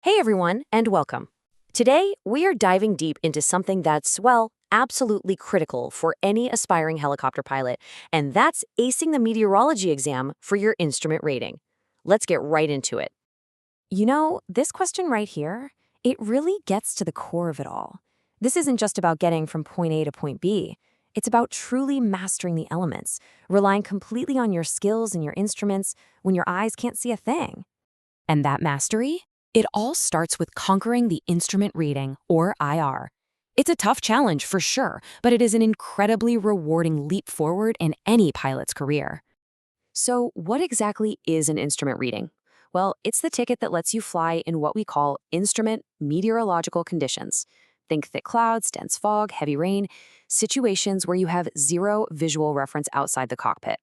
Hey everyone, and welcome. Today, we are diving deep into something that's, well, absolutely critical for any aspiring helicopter pilot, and that's acing the meteorology exam for your instrument rating. Let's get right into it. This question right here, it really gets to the core of it all. This isn't just about getting from point A to point B. It's about truly mastering the elements, relying completely on your skills and your instruments when your eyes can't see a thing. And that mastery? It all starts with conquering the instrument rating, or IR. It's a tough challenge for sure, but it is an incredibly rewarding leap forward in any pilot's career. So, what exactly is an instrument reading? Well, it's the ticket that lets you fly in what we call instrument meteorological conditions. Think thick clouds, dense fog, heavy rain, situations where you have zero visual reference outside the cockpit.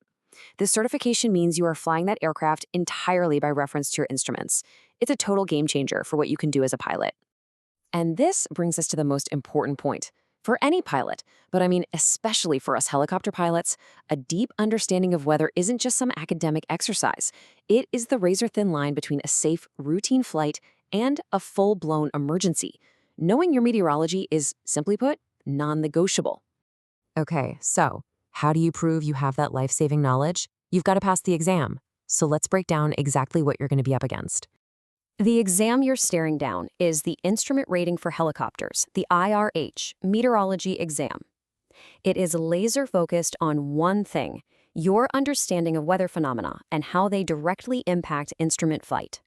This certification means you are flying that aircraft entirely by reference to your instruments. It's a total game changer for what you can do as a pilot. And this brings us to the most important point. For any pilot, but I mean especially for us helicopter pilots, a deep understanding of weather isn't just some academic exercise. It is the razor-thin line between a safe, routine flight and a full-blown emergency. Knowing your meteorology is, simply put, non-negotiable. Okay, so how do you prove you have that life-saving knowledge? You've got to pass the exam. So let's break down exactly what you're going to be up against. The exam you're staring down is the Instrument Rating for Helicopters, the IRH, Meteorology Exam. It is laser-focused on one thing, your understanding of weather phenomena and how they directly impact instrument flight.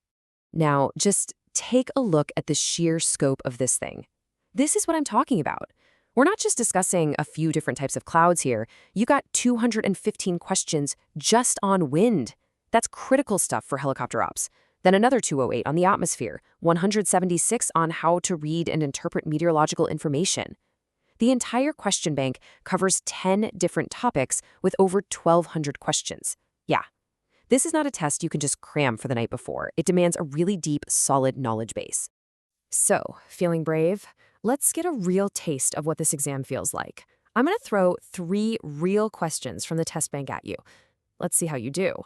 Now, just take a look at the sheer scope of this thing. This is what I'm talking about. We're not just discussing a few different types of clouds here. You got 215 questions just on wind. That's critical stuff for helicopter ops. Then another 208 on the atmosphere, 176 on how to read and interpret meteorological information. The entire question bank covers 10 different topics with over 1,200 questions. Yeah, this is not a test you can just cram for the night before. It demands a really deep, solid knowledge base. So, feeling brave? Let's get a real taste of what this exam feels like. I'm going to throw 3 real questions from the test bank at you. Let's see how you do.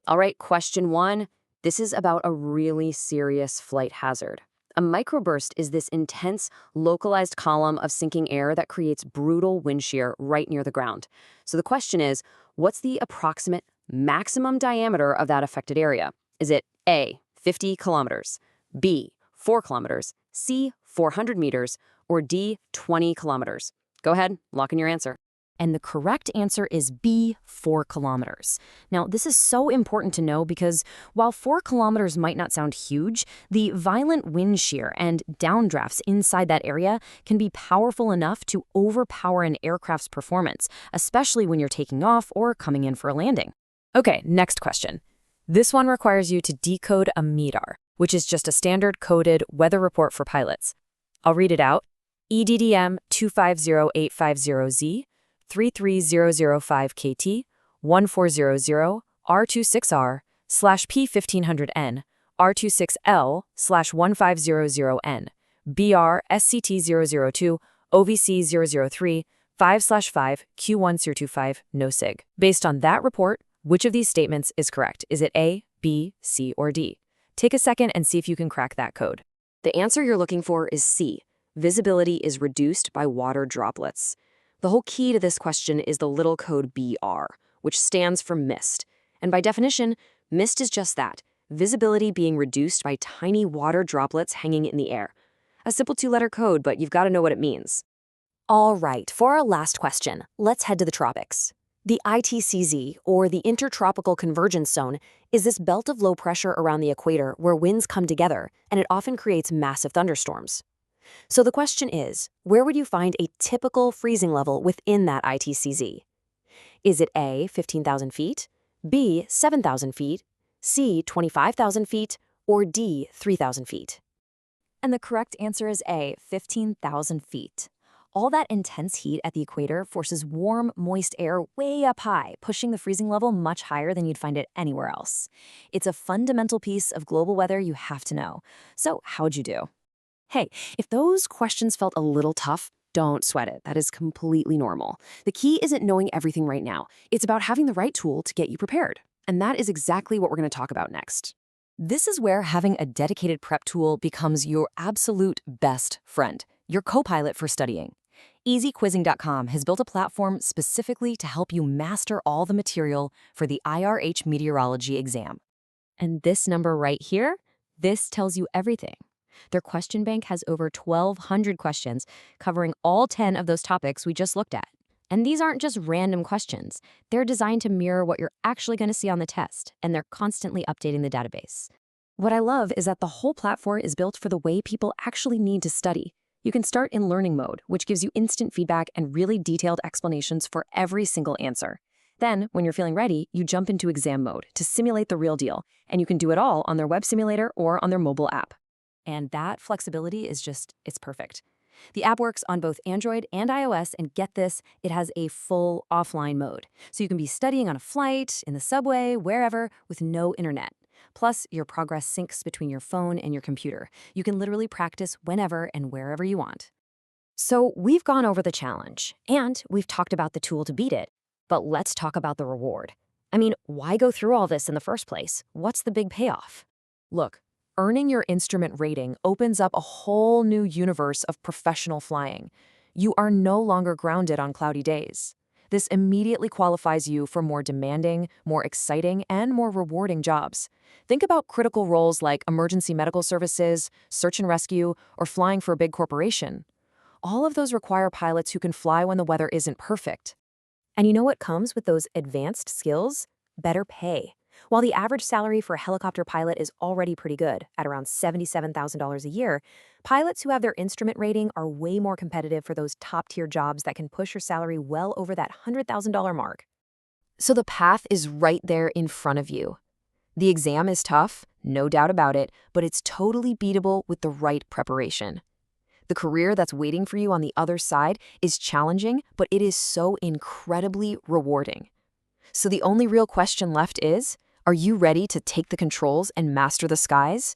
All right, question 1. This is about a really serious flight hazard. A microburst is this intense, localized column of sinking air that creates brutal wind shear right near the ground. So the question is, what's the approximate maximum diameter of that affected area? Is it A, 50 kilometers, B, 4 kilometers, C, 400 meters, or D, 20 kilometers? Go ahead, lock in your answer. And the correct answer is B, 4 kilometers. Now, this is so important to know because while 4 kilometers might not sound huge, the violent wind shear and downdrafts inside that area can be powerful enough to overpower an aircraft's performance, especially when you're taking off or coming in for a landing. Okay, next question. This one requires you to decode a MEDAR, which is just a standard coded weather report for pilots. I'll read it out. EDDM 250850Z, 33005KT, 1400, R26R, /P1500N, R26L/1500N, BR SCT002, OVC003, 5/5, Q1025, no SIG. Based on that report, which of these statements is correct? Is it A, B, C, or D? Take a second and see if you can crack that code. The answer you're looking for is C. Visibility is reduced by water droplets. The whole key to this question is the little code BR, which stands for mist. And by definition, mist is just that, visibility being reduced by tiny water droplets hanging in the air. A simple 2-letter code, but you've got to know what it means. All right, for our last question, let's head to the tropics. The ITCZ, or the Intertropical Convergence Zone, is this belt of low pressure around the equator where winds come together, and it often creates massive thunderstorms. So the question is, where would you find a typical freezing level within that ITCZ? Is it A, 15,000 feet, B, 7,000 feet, C, 25,000 feet, or D, 3,000 feet? And the correct answer is A, 15,000 feet. All that intense heat at the equator forces warm, moist air way up high, pushing the freezing level much higher than you'd find it anywhere else. It's a fundamental piece of global weather you have to know. So how'd you do? Hey, if those questions felt a little tough, don't sweat it. That is completely normal. The key isn't knowing everything right now. It's about having the right tool to get you prepared. And that is exactly what we're going to talk about next. This is where having a dedicated prep tool becomes your absolute best friend, your co-pilot for studying. EasyQuizzing.com has built a platform specifically to help you master all the material for the IRH Meteorology exam. And this number right here, this tells you everything. Their question bank has over 1,200 questions covering all 10 of those topics we just looked at. And these aren't just random questions. They're designed to mirror what you're actually going to see on the test, and they're constantly updating the database. What I love is that the whole platform is built for the way people actually need to study. You can start in learning mode, which gives you instant feedback and really detailed explanations for every single answer. Then, when you're feeling ready, you jump into exam mode to simulate the real deal, and you can do it all on their web simulator or on their mobile app. And that flexibility is it's perfect. The app works on both Android and iOS, and get this, it has a full offline mode. So you can be studying on a flight, in the subway, wherever, with no internet. Plus, your progress syncs between your phone and your computer. You can literally practice whenever and wherever you want. So we've gone over the challenge, and we've talked about the tool to beat it. But let's talk about the reward. I mean, why go through all this in the first place? What's the big payoff? Look, earning your instrument rating opens up a whole new universe of professional flying. You are no longer grounded on cloudy days. This immediately qualifies you for more demanding, more exciting, and more rewarding jobs. Think about critical roles like emergency medical services, search and rescue, or flying for a big corporation. All of those require pilots who can fly when the weather isn't perfect. And you know what comes with those advanced skills? Better pay. While the average salary for a helicopter pilot is already pretty good, at around $77,000 a year, pilots who have their instrument rating are way more competitive for those top-tier jobs that can push your salary well over that $100,000 mark. So the path is right there in front of you. The exam is tough, no doubt about it, but it's totally beatable with the right preparation. The career that's waiting for you on the other side is challenging, but it is so incredibly rewarding. So the only real question left is, are you ready to take the controls and master the skies?